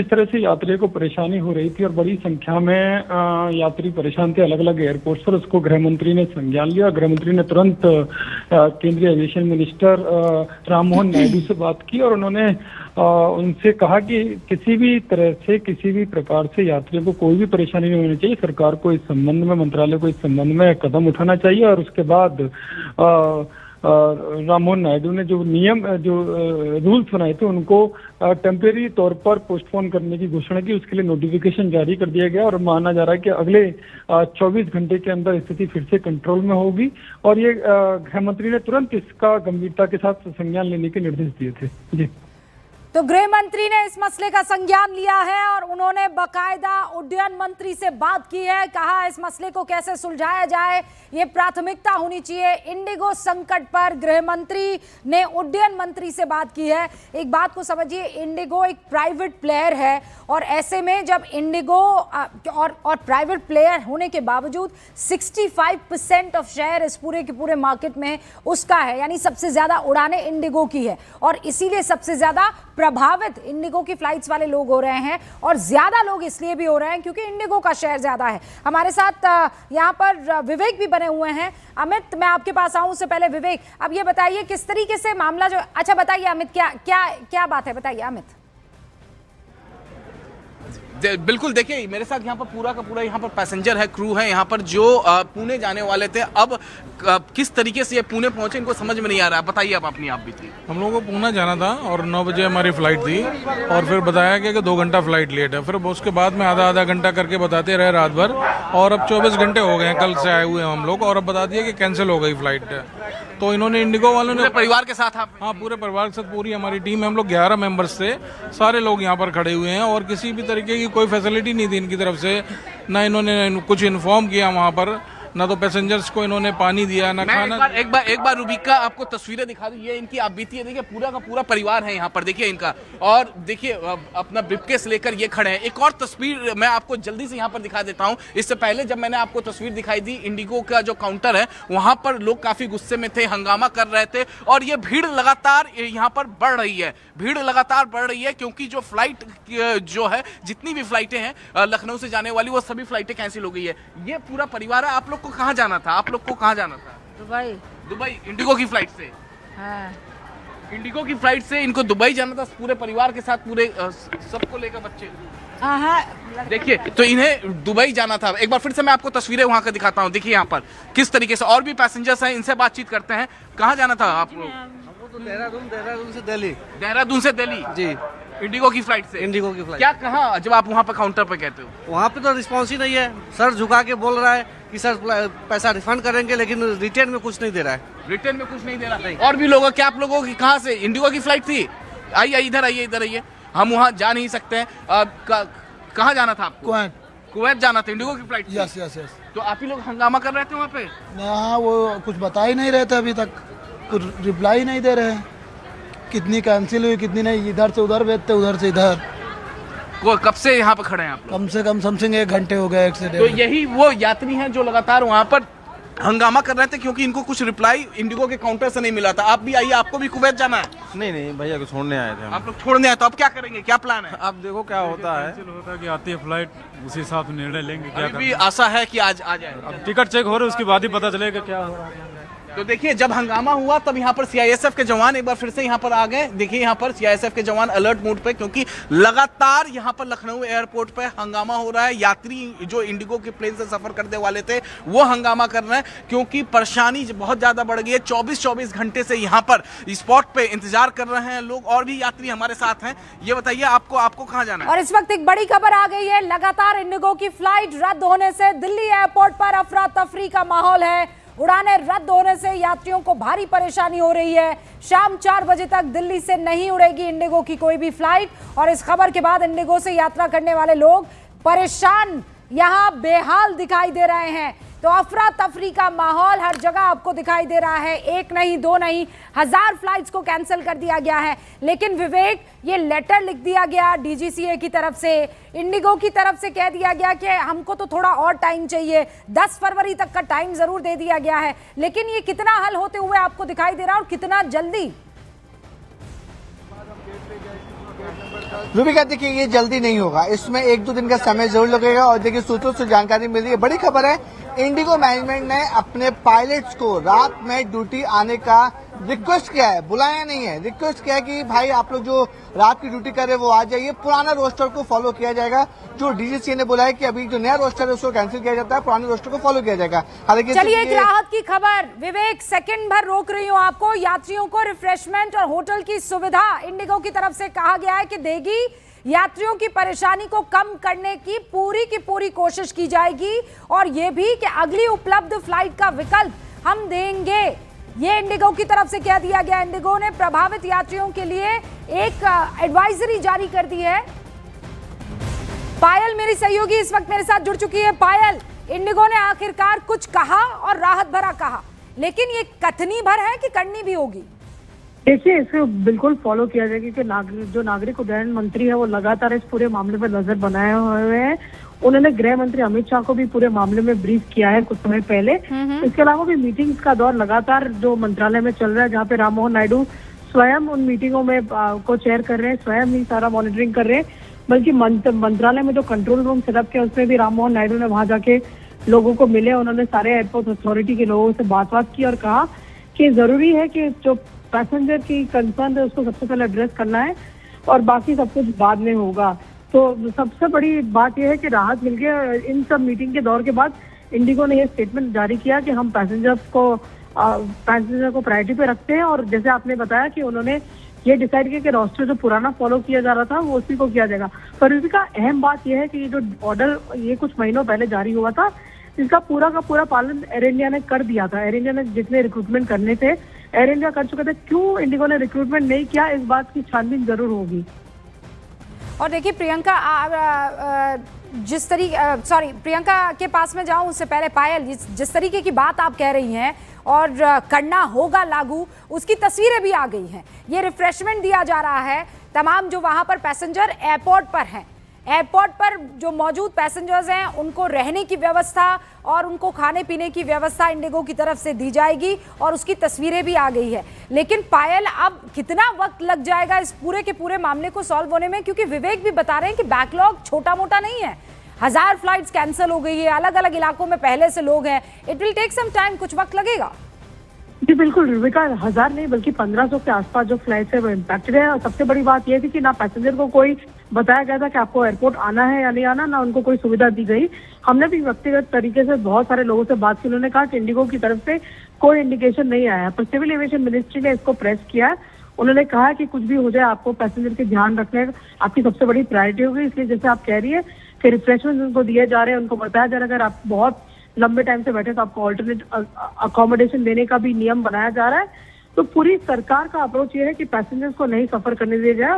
इस तरह से यात्रियों को परेशानी हो रही थी और बड़ी संख्या में यात्री परेशान थे अलग अलग एयरपोर्ट्स पर। उसको गृह मंत्री ने संज्ञान लिया। गृह मंत्री ने तुरंत केंद्रीय एविएशन मिनिस्टर राममोहन नायडू से बात की और उन्होंने उनसे कहा कि किसी भी तरह से किसी भी प्रकार से यात्रियों को कोई भी परेशानी नहीं होनी चाहिए। सरकार को इस संबंध में, मंत्रालय को इस संबंध में कदम उठाना चाहिए। और उसके बाद राममोहन नायडू ने जो नियम, जो रूल्स बनाए थे उनको टेम्परेरी तौर पर पोस्टपोन करने की घोषणा की। उसके लिए नोटिफिकेशन जारी कर दिया गया और माना जा रहा है कि अगले 24 घंटे के अंदर स्थिति फिर से कंट्रोल में होगी। और ये गृह मंत्री ने तुरंत इसका गंभीरता के साथ संज्ञान लेने के निर्देश दिए थे। जी, तो गृह मंत्री ने इस मसले का संज्ञान लिया है और उन्होंने बकायदा उड्डयन मंत्री से बात की है। कहा इस मसले को कैसे सुलझाया जाए, ये प्राथमिकता होनी चाहिए। इंडिगो संकट पर गृह मंत्री ने उड्डयन मंत्री से बात की है। एक बात को समझिए, इंडिगो एक प्राइवेट प्लेयर है और ऐसे में जब इंडिगो और प्राइवेट प्लेयर होने के बावजूद 65% ऑफ शेयर इस पूरे के पूरे मार्केट में उसका है, यानी सबसे ज्यादा उड़ानें इंडिगो की है और इसीलिए सबसे ज्यादा प्रभावित इंडिगो की फ्लाइट्स वाले लोग हो रहे हैं। और ज्यादा लोग इसलिए भी हो रहे हैं क्योंकि इंडिगो का शेयर ज्यादा है। हमारे साथ यहाँ पर विवेक भी बने हुए हैं। अमित, मैं आपके पास आऊं उससे पहले विवेक, अब ये बताइए किस तरीके से मामला जो, अच्छा बताइए अमित, क्या क्या क्या बात है, बताइए अमित। बिल्कुल, देखिए मेरे साथ यहाँ पर पूरा का पूरा यहाँ पर पैसेंजर है, क्रू है यहाँ पर जो पुणे जाने वाले थे। अब किस तरीके से ये पुणे पहुंचे इनको समझ में नहीं आ रहा है, बताइए आप अपनी आप भी थी। हम लोगों को पुणे जाना था और 9 बजे हमारी फ्लाइट थी और फिर बताया गया कि 2 घंटा फ्लाइट लेट है। फिर उसके बाद में आधा घंटा करके बताते रहे रात भर और अब 24 घंटे हो गए हैं कल से आए हुए हैं हम लोग और अब बता दिया कि कैंसिल हो गई फ्लाइट। तो इन्होंने इंडिगो वालों ने परिवार के साथ आप? हाँ, पूरे परिवार के साथ पूरी हमारी टीम है, हम लोग 11 मेंबर्स थे, सारे लोग यहाँ पर खड़े हुए हैं और किसी भी तरीके की कोई फैसिलिटी नहीं थी इनकी तरफ से। ना इन्होंने कुछ इन्फॉर्म किया वहाँ पर, ना तो पैसेंजर्स को इन्होंने पानी दिया, ना खाना। एक बार रूबिका आपको तस्वीरें दिखा दूं, ये इनकी आप बीती है। देखिए पूरा का पूरा परिवार है यहाँ पर, देखिए इनका। और देखिए अपना ब्रीफकेस लेकर ये खड़े हैं। एक और तस्वीर मैं आपको जल्दी से यहाँ पर दिखा देता हूँ। इससे पहले जब मैंने आपको तस्वीर दिखाई दी, इंडिगो का जो काउंटर है वहां पर लोग काफी गुस्से में थे, हंगामा कर रहे थे और ये भीड़ लगातार यहाँ पर बढ़ रही है। भीड़ लगातार बढ़ रही है क्योंकि जो फ्लाइट जो है, जितनी भी फ्लाइटें हैं लखनऊ से जाने वाली, वो सभी फ्लाइटें कैंसिल हो गई है। ये पूरा परिवार है। आप लोग को कहाँ जाना था? आप लोग को कहाँ जाना था? दुबई। दुबई इंडिगो की फ्लाइट से? हाँ। इंडिगो की फ्लाइट से इनको दुबई जाना था पूरे परिवार के साथ, पूरे सबको लेकर बच्चे। देखिए, तो इन्हें दुबई जाना था। एक बार फिर से मैं आपको तस्वीरें वहां का दिखाता हूं। देखिए यहाँ पर किस तरीके से और भी पैसेंजर्स हैं, इनसे बातचीत करते हैं। कहाँ जाना था आपको? तो देहरादून से दिल्ली। देहरादून से दिल्ली जी, इंडिगो की फ्लाइट से? इंडिगो की फ्लाइट। क्या कहा जब आप वहाँ पर काउंटर पर कहते हो? वहाँ पे तो रिस्पॉन्स ही नहीं है। सर झुका के बोल रहा है कि सर पैसा रिफंड करेंगे, लेकिन रिटर्न में कुछ नहीं दे रहा है। रिटर्न में कुछ नहीं दे रहा। और भी लोग, क्या आप लोगों की कहाँ से? इंडिगो की फ्लाइट थी? आइए इधर आइए, इधर आइए। हम वहाँ जा नहीं सकते हैं। कहाँ जाना था आपको? कुवैत जाना था इंडिगो की फ्लाइट? Yes yes yes. तो आप ही लोग हंगामा कर रहे थे वहाँ पे? हाँ, वो कुछ बता ही नहीं रहे थे अभी तक, कुछ रिप्लाई नहीं दे रहे हैं। कितनी कैंसिल हुई, कितनी नहीं, इधर से उधर भेजते, उधर से इधर। वो कब से यहाँ पे खड़े हैं आप लोग? कम से कम समथिंग 1 घंटे हो गए, 1 से 1.5। तो यही वो यात्री हैं जो लगातार वहाँ पर हंगामा कर रहे थे क्योंकि इनको कुछ रिप्लाई इंडिगो के काउंटर से नहीं मिला था। आप भी आइए, आपको भी कुवैत जाना है? नहीं भैया को छोड़ने आए थे हम। आप लोग छोड़ने आए, तो अब क्या करेंगे, क्या प्लान है? अब देखो क्या होता है। होता है कि आती है फ्लाइट, उसी हिसाब से निर्णय लेंगे क्या अभी भी आशा है कि आज आ जाए। अब टिकट चेक हो रहा है, उसके बाद ही पता चलेगा क्या हो रहा है। तो देखिए, जब हंगामा हुआ तब यहाँ पर सीआईएसएफ के जवान एक बार फिर से यहाँ पर आ गए। देखिए यहाँ पर सीआईएसएफ के जवान अलर्ट मोड पे, क्योंकि लगातार यहाँ पर लखनऊ एयरपोर्ट पे हंगामा हो रहा है। यात्री जो इंडिगो के प्लेन से सफर करने वाले थे वो हंगामा कर रहे हैं क्योंकि परेशानी बहुत ज्यादा बढ़ गई है। 24 घंटे से यहाँ पर स्पॉट पे इंतजार कर रहे हैं लोग। और भी यात्री हमारे साथ हैं। ये बताइए आपको कहाँ जाना है? और इस वक्त एक बड़ी खबर आ गई है। लगातार इंडिगो की फ्लाइट रद्द होने से दिल्ली एयरपोर्ट पर अफरा तफरी का माहौल है। उड़ानें रद्द होने से यात्रियों को भारी परेशानी हो रही है। शाम 4 बजे तक दिल्ली से नहीं उड़ेगी इंडिगो की कोई भी फ्लाइट और इस खबर के बाद इंडिगो से यात्रा करने वाले लोग परेशान, यहाँ बेहाल दिखाई दे रहे हैं। तो अफरा तफरी का माहौल हर जगह आपको दिखाई दे रहा है। 1 नहीं 2 नहीं, 1000 फ्लाइट्स को कैंसिल कर दिया गया है। लेकिन विवेक, ये लेटर लिख दिया गया डीजीसीए की तरफ से, इंडिगो की तरफ से कह दिया गया कि हमको तो थोड़ा और टाइम चाहिए। 10 फरवरी तक का टाइम जरूर दे दिया गया है, लेकिन ये कितना हल होते हुए आपको दिखाई दे रहा है और कितना जल्दी? रूबिका देखिए ये जल्दी नहीं होगा, इसमें 1-2 दिन का समय जरूर लगेगा। और देखिए सूत्रों से जानकारी मिल रही है, बड़ी खबर है, इंडिगो मैनेजमेंट ने अपने पायलट्स को रात में ड्यूटी आने का रिक्वेस्ट किया है, बुलाया नहीं है, रिक्वेस्ट किया है कि भाई आप लोग जो रात की ड्यूटी कर रहे हैं वो आ जाइए, पुराना रोस्टर को फॉलो किया जाएगा। जो डीजीसीए ने बोला है कि अभी जो नया रोस्टर है उसको कैंसिल किया जाता है, पुराने रोस्टर को फॉलो किया जाएगा। हालांकि चलिए एक राहत की खबर, विवेक सेकंड भर रोक रही हूँ आपको। यात्रियों को रिफ्रेशमेंट और होटल की सुविधा इंडिगो की तरफ से कहा गया है कि देगी। यात्रियों की परेशानी को कम करने की पूरी कोशिश की जाएगी और ये भी कि अगली उपलब्ध फ्लाइट का विकल्प हम देंगे, ये इंडिगो की तरफ से कह दिया गया। इंडिगो ने प्रभावित यात्रियों के लिए एक एडवाइजरी जारी कर दी है। पायल मेरी सहयोगी इस वक्त मेरे साथ जुड़ चुकी है। पायल, इंडिगो ने आखिरकार कुछ कहा और राहत भरा कहा, लेकिन ये कथनी भर है कि करनी भी होगी? देखिए, इसे बिल्कुल फॉलो किया जाएगा कि जो नागरिक उड्डयन मंत्री है वो लगातार इस पूरे मामले पर नजर बनाए हुए हैं। उन्होंने गृह मंत्री अमित शाह को भी पूरे मामले में ब्रीफ किया है कुछ समय पहले। इसके अलावा भी मीटिंग्स का दौर लगातार जो मंत्रालय में चल रहा है, जहाँ पे राम मोहन नायडू स्वयं उन मीटिंगों में को चेयर कर रहे हैं, स्वयं ही सारा मॉनिटरिंग कर रहे हैं। बल्कि मंत्रालय में जो कंट्रोल रूम सेटअप किया उसमें भी राम मोहन नायडू ने वहां जाके लोगों को मिले, उन्होंने सारे एयरपोर्ट अथॉरिटी के लोगों से बात की और कहा कि जरूरी है कि जो पैसेंजर की कंसर्न है उसको सबसे पहले एड्रेस करना है और बाकी सब कुछ बाद में होगा। तो सबसे बड़ी बात यह है कि राहत मिल गई। इन सब मीटिंग के दौर के बाद इंडिगो ने यह स्टेटमेंट जारी किया कि हम पैसेंजर को प्रायोरिटी पे रखते हैं और जैसे आपने बताया कि उन्होंने ये डिसाइड किया कि रोस्टर जो पुराना फॉलो किया जा रहा था वो उसी को किया जाएगा। पर इसका अहम बात यह है कि ये जो ऑर्डर ये कुछ महीनों पहले जारी हुआ था, इसका पूरा का पूरा पालन एयर इंडिया ने कर दिया था। एयर इंडिया ने जितने रिक्रूटमेंट करने थे एयर इंडिया कर चुके थे। क्यों इंडिगो ने रिक्रूटमेंट नहीं किया, इस बात की छानबीन जरूर होगी। और देखिए प्रियंका, प्रियंका के पास में जाऊं उससे पहले पायल, जिस तरीके की बात आप कह रही हैं और करना होगा लागू, उसकी तस्वीरें भी आ गई हैं। ये रिफ्रेशमेंट दिया जा रहा है तमाम जो वहां पर पैसेंजर एयरपोर्ट पर हैं। एयरपोर्ट पर जो मौजूद पैसेंजर्स हैं उनको रहने की व्यवस्था और उनको खाने पीने की व्यवस्था इंडिगो की तरफ से दी जाएगी और उसकी तस्वीरें भी आ गई है। लेकिन पायल, अब कितना वक्त लग जाएगा इस पूरे के पूरे मामले को सॉल्व होने में? क्योंकि विवेक भी बता रहे हैं कि बैकलॉग छोटा मोटा नहीं है, 1000 फ्लाइट्स कैंसिल हो गई है, अलग अलग इलाकों में पहले से लोग हैं। It will take some time, कुछ वक्त लगेगा। जी बिल्कुल रूबिका, 1000 नहीं बल्कि 1500 के आसपास जो फ्लाइट है वो इम्पैक्टेड है। और सबसे बड़ी बात यह थी कि ना पैसेंजर को कोई बताया गया था कि आपको एयरपोर्ट आना है या नहीं आना, ना उनको कोई सुविधा दी गई। हमने भी व्यक्तिगत तरीके से बहुत सारे लोगों से बात की, उन्होंने कहा कि इंडिगो की तरफ से कोई इंडिकेशन नहीं आया है। पर सिविल एविएशन मिनिस्ट्री ने इसको प्रेस किया है। उन्होंने कहा कि कुछ भी हो जाए आपको पैसेंजर के ध्यान रखने आपकी सबसे बड़ी प्रायोरिटी होगी। इसलिए जैसे आप कह रही है कि रिफ्रेशमेंट उनको दिए जा रहे हैं, उनको बताया जा रहा है अगर आप बहुत लंबे टाइम से बैठे तो आपको ऑल्टरनेट अकोमोडेशन देने का भी नियम बनाया जा रहा है। तो पूरी सरकार का अप्रोच ये है कि पैसेंजर्स को नहीं सफर करने दिया जाए।